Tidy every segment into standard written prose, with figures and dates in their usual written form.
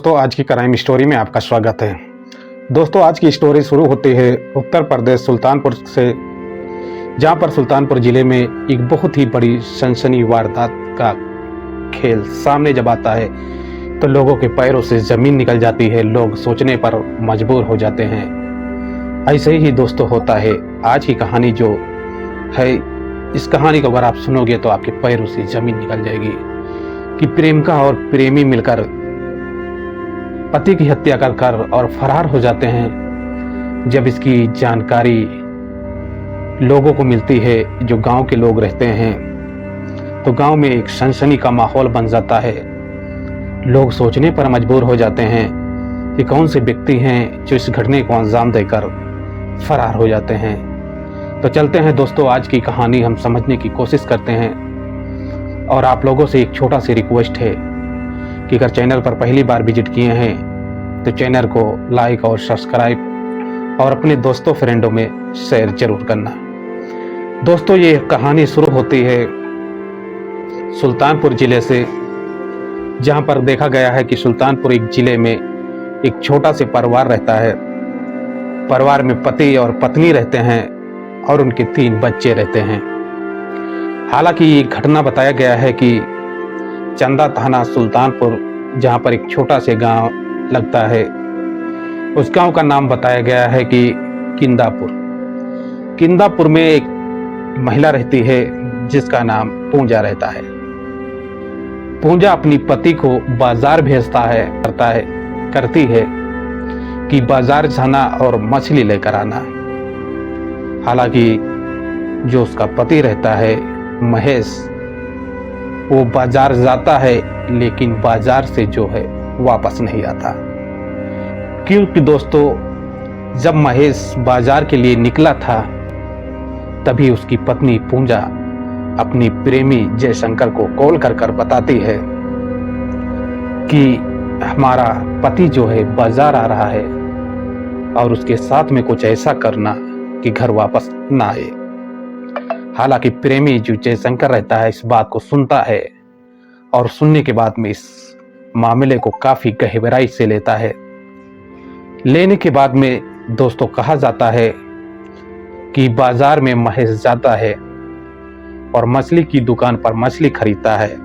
दोस्तों, आज की क्राइम स्टोरी में आपका स्वागत है। दोस्तों, आज की स्टोरी शुरू होती है उत्तर प्रदेश सुल्तानपुर से, जहां पर सुल्तानपुर जिले में एक बहुत ही बड़ी सनसनी वारदात का खेल सामने जब आता है तो लोगों के पैरों से जमीन निकल जाती है। लोग सोचने पर मजबूर हो जाते हैं। ऐसे ही दोस्तों होता है। आज की कहानी जो है, इस कहानी को अगर आप सुनोगे तो आपके पैरों से जमीन निकल जाएगी कि प्रेमिका और प्रेमी मिलकर पति की हत्या कर और फरार हो जाते हैं। जब इसकी जानकारी लोगों को मिलती है, जो गांव के लोग रहते हैं, तो गांव में एक सनसनी का माहौल बन जाता है। लोग सोचने पर मजबूर हो जाते हैं कि कौन से व्यक्ति हैं जो इस घटने को अंजाम देकर फरार हो जाते हैं। तो चलते हैं दोस्तों, आज की कहानी हम समझने की कोशिश करते हैं। और आप लोगों से एक छोटा सी रिक्वेस्ट है कि अगर चैनल पर पहली बार विजिट किए हैं तो चैनल को लाइक और सब्सक्राइब और अपने दोस्तों फ्रेंडों में शेयर जरूर करना। दोस्तों, ये कहानी शुरू होती है सुल्तानपुर जिले से, जहां पर देखा गया है कि सुल्तानपुर एक जिले में एक छोटा से परिवार रहता है। परिवार में पति और पत्नी रहते हैं और उनके 3 बच्चे रहते हैं। हालांकि ये घटना बताया गया है कि चंदा थाना सुल्तानपुर, जहां पर एक छोटा से गांव लगता है, उस गांव का नाम बताया गया है कि किंदापुर। किंदापुर में एक महिला रहती है जिसका नाम पूंजा रहता है। पूंजा अपनी पति को बाजार भेजता है करती है कि बाजार जाना और मछली लेकर आना। हालांकि जो उसका पति रहता है महेश, वो बाजार जाता है लेकिन बाजार से जो है वापस नहीं आता। क्योंकि दोस्तों, जब महेश बाजार के लिए निकला था तभी उसकी पत्नी पूंजा अपनी प्रेमी जयशंकर को कॉल कर बताती है कि हमारा पति जो है बाजार आ रहा है और उसके साथ में कुछ ऐसा करना कि घर वापस ना आए। हालांकि प्रेमी जो जयशंकर रहता है इस बात को सुनता है और सुनने के बाद में इस मामले को काफी गहराई से लेता है। लेने के बाद में दोस्तों कहा जाता है कि बाजार में महेश जाता है और मछली की दुकान पर मछली खरीदता है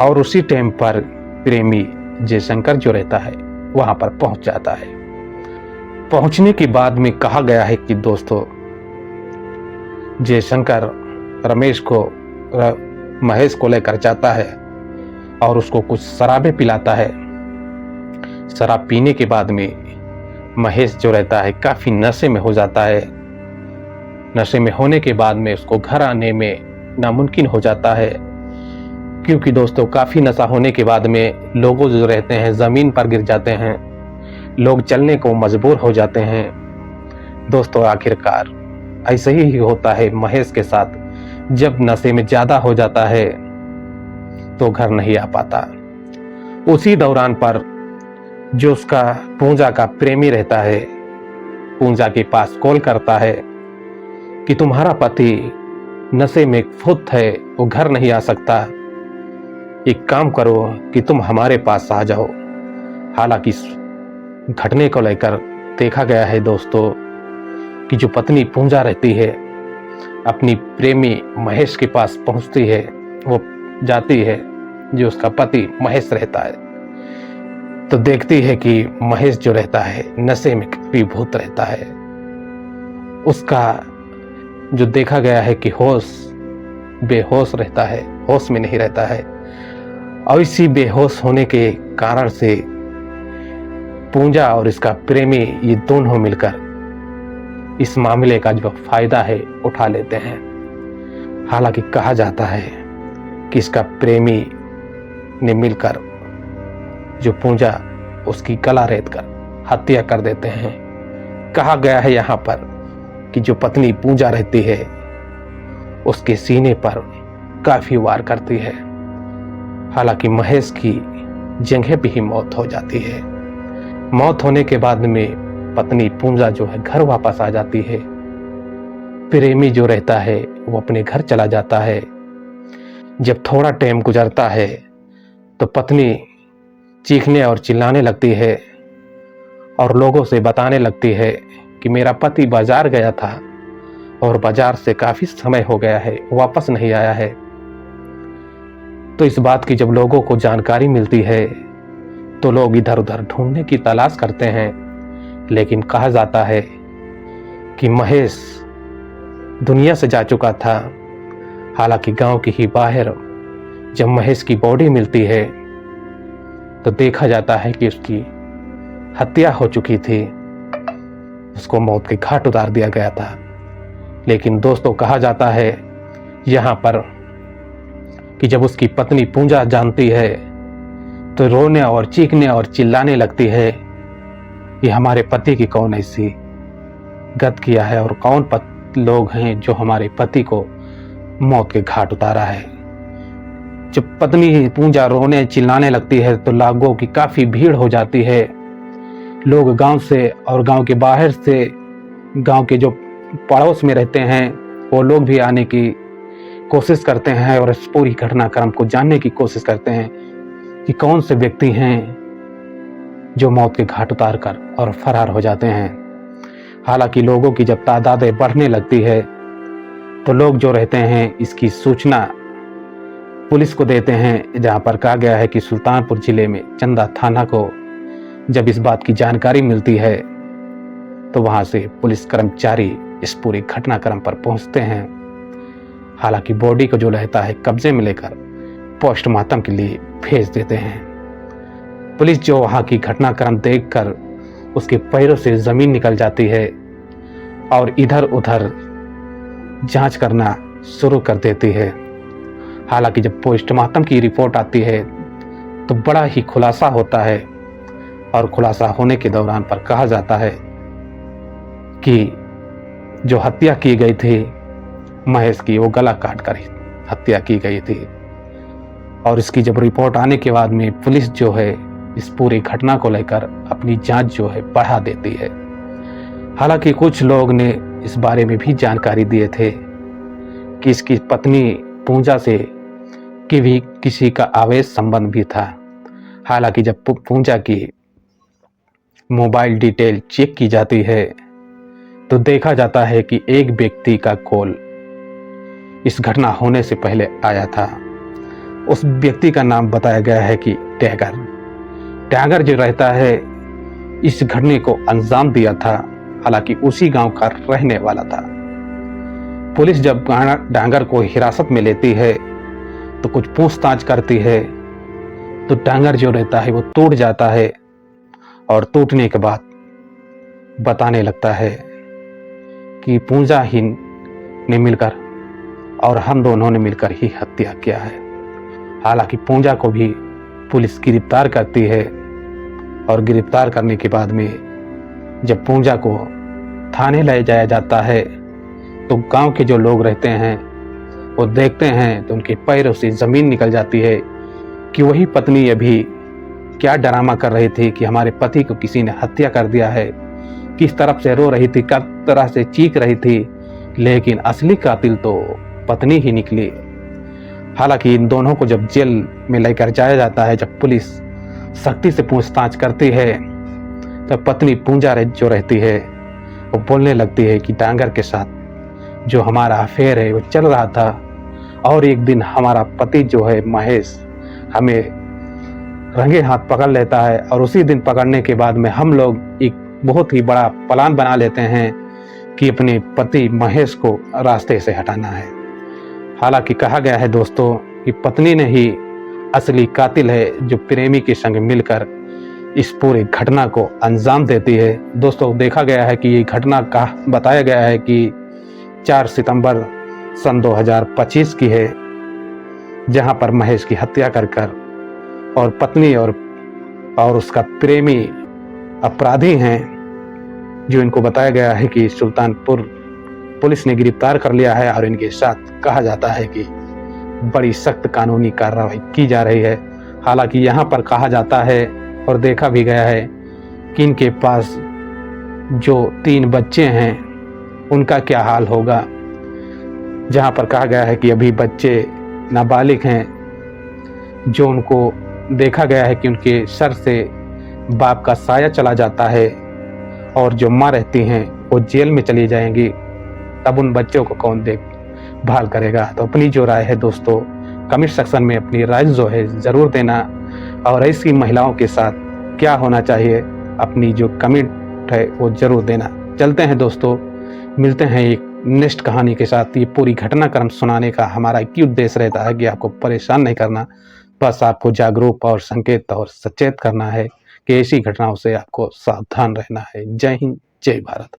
और उसी टाइम पर प्रेमी जयशंकर जो रहता है वहां पर पहुंच जाता है। पहुंचने के बाद में कहा गया है कि दोस्तों जयशंकर महेश को लेकर जाता है और उसको कुछ शराबें पिलाता है। शराब पीने के बाद में महेश जो रहता है काफी नशे में हो जाता है। नशे में होने के बाद में उसको घर आने में नामुमकिन हो जाता है, क्योंकि दोस्तों काफी नशा होने के बाद में लोग जो रहते हैं जमीन पर गिर जाते हैं, लोग चलने को मजबूर हो जाते हैं। दोस्तों, आखिरकार ऐसे ही होता है महेश के साथ। जब नशे में ज्यादा हो जाता है तो घर नहीं आ पाता। उसी दौरान पर जो उसका पूंजा का प्रेमी रहता है पूंजा के पास कॉल करता है कि तुम्हारा पति नशे में फुत है, वो घर नहीं आ सकता, एक काम करो कि तुम हमारे पास आ जाओ। हालांकि इस घटने को लेकर देखा गया है दोस्तों कि जो पत्नी पूंजा रहती है अपनी प्रेमी महेश के पास पहुंचती है, वो जाती है, जो उसका पति महेश रहता है, तो देखती है कि महेश जो रहता है नशे में विभूत रहता है। उसका जो देखा गया है कि बेहोश रहता है, होश में नहीं रहता है। और इसी बेहोश होने के कारण से पूंजा और इसका प्रेमी ये दोनों मिलकर इस मामले का जो फायदा है उठा लेते हैं। हालांकि कहा जाता है कि इसका प्रेमी ने मिलकर जो पूंजा उसकी गला रेत कर हत्या कर देते हैं। कहा गया है यहाँ पर कि जो पत्नी पूंजा रहती है उसके सीने पर काफी वार करती है। हालांकि महेश की जगह पे ही मौत हो जाती है। मौत होने के बाद में पत्नी पूंजा जो है घर वापस आ जाती है। प्रेमी जो रहता है वो अपने घर चला जाता है। जब थोड़ा टाइम गुजरता है तो पत्नी चीखने और चिल्लाने लगती है और लोगों से बताने लगती है कि मेरा पति बाजार गया था और बाजार से काफ़ी समय हो गया है, वापस नहीं आया है। तो इस बात की जब लोगों को जानकारी मिलती है तो लोग इधर उधर ढूंढने की तलाश करते हैं, लेकिन कहा जाता है कि महेश दुनिया से जा चुका था। हालांकि गांव के ही बाहर जब महेश की बॉडी मिलती है तो देखा जाता है कि उसकी हत्या हो चुकी थी, उसको मौत के घाट उतार दिया गया था। लेकिन दोस्तों, कहा जाता है यहाँ पर कि जब उसकी पत्नी पूजा जानती है तो रोने और चीखने और चिल्लाने लगती है कि हमारे पति की कौन ऐसी गत किया है और कौन लोग हैं जो हमारे पति को मौत के घाट उतारा है। जब पत्नी पूजा रोने चिल्लाने लगती है तो लोगों की काफ़ी भीड़ हो जाती है। लोग गांव से और गांव के बाहर से, गांव के जो पड़ोस में रहते हैं, वो लोग भी आने की कोशिश करते हैं और इस पूरी घटनाक्रम को जानने की कोशिश करते हैं कि कौन से व्यक्ति हैं जो मौत के घाट उतार कर और फरार हो जाते हैं। हालांकि लोगों की जब तादादें बढ़ने लगती है तो लोग जो रहते हैं इसकी सूचना पुलिस को देते हैं, जहां पर कहा गया है कि सुल्तानपुर जिले में चंदा थाना को जब इस बात की जानकारी मिलती है तो वहां से पुलिस कर्मचारी इस पूरे घटनाक्रम पर पहुंचते हैं। हालांकि बॉडी को जो रहता है कब्जे में लेकर पोस्टमार्टम के लिए भेज देते हैं। पुलिस जो वहां की घटनाक्रम देखकर उसके पैरों से जमीन निकल जाती है और इधर उधर जांच करना शुरू कर देती है। हालांकि जब पोस्टमार्टम की रिपोर्ट आती है तो बड़ा ही खुलासा होता है और खुलासा होने के दौरान पर कहा जाता है कि जो हत्या की गई थी महेश की, वो गला काट कर हत्या की गई थी। और इसकी जब रिपोर्ट आने के बाद में पुलिस जो है इस पूरी घटना को लेकर अपनी जांच जो है बढ़ा देती है। हालांकि कुछ लोग ने इस बारे में भी जानकारी दिए थे कि इसकी पत्नी पूजा से कि भी किसी का अवैध संबंध भी था। हालांकि जब पूजा की मोबाइल डिटेल चेक की जाती है तो देखा जाता है कि एक व्यक्ति का कॉल इस घटना होने से पहले आया था। उस व्यक्ति का नाम बताया गया है कि टैगर जो रहता है इस घटने को अंजाम दिया था। हालांकि उसी गांव का रहने वाला था। पुलिस जब डांगर को हिरासत में लेती है तो कुछ पूछताछ करती है तो डांगर जो रहता है वो टूट जाता है और टूटने के बाद बताने लगता है कि पूजा ही ने मिलकर और हम दोनों ने मिलकर ही हत्या किया है। हालांकि पूजा को भी पुलिस गिरफ्तार करती है और गिरफ्तार करने के बाद में जब पूजा को थाने ले जाया जाता है तो गांव के जो लोग रहते हैं वो देखते हैं तो उनके पैरों से ज़मीन निकल जाती है कि वही पत्नी अभी क्या ड्रामा कर रही थी कि हमारे पति को किसी ने हत्या कर दिया है, किस तरफ से रो रही थी, किस तरह से चीख रही थी, लेकिन असली कातिल तो पत्नी ही निकली। हालांकि इन दोनों को जब जेल में लेकर जाया जाता है, जब पुलिस सख्ती से पूछताछ करती है तो पत्नी पूजा जो रहती है वो बोलने लगती है कि डांगर के साथ जो हमारा अफेयर है वो चल रहा था और एक दिन हमारा पति जो है महेश हमें रंगे हाथ पकड़ लेता है और उसी दिन पकड़ने के बाद में हम लोग एक बहुत ही बड़ा प्लान बना लेते हैं कि अपने पति महेश को रास्ते से हटाना है। हालांकि कहा गया है दोस्तों कि पत्नी ने ही असली कातिल है जो प्रेमी के संग मिलकर इस पूरी घटना को अंजाम देती है। दोस्तों, देखा गया है कि ये घटना का बताया गया है कि 4 सितंबर सन 2025 की है, जहां पर महेश की हत्या कर और पत्नी और उसका प्रेमी अपराधी हैं, जो इनको बताया गया है कि सुल्तानपुर पुलिस ने गिरफ्तार कर लिया है और इनके साथ कहा जाता है कि बड़ी सख्त कानूनी कार्रवाई की जा रही है। हालांकि यहाँ पर कहा जाता है और देखा भी गया है कि इनके पास जो 3 बच्चे हैं उनका क्या हाल होगा, जहाँ पर कहा गया है कि अभी बच्चे नाबालिग हैं जो उनको देखा गया है कि उनके सर से बाप का साया चला जाता है और जो माँ रहती हैं वो जेल में चली जाएंगी, तब उन बच्चों को कौन देखभाल करेगा। तो अपनी जो राय है दोस्तों, कमेंट सेक्शन में अपनी राय जो है ज़रूर देना, और ऐसी महिलाओं के साथ क्या होना चाहिए अपनी जो कमेंट है वो ज़रूर देना। चलते हैं दोस्तों, मिलते हैं एक नेक्स्ट कहानी के साथ। ये पूरी घटनाक्रम सुनाने का हमारा एक ही उद्देश्य रहता है कि आपको परेशान नहीं करना, बस आपको जागरूक और संकेत और सचेत करना है कि ऐसी घटनाओं से आपको सावधान रहना है। जय हिंद, जय भारत।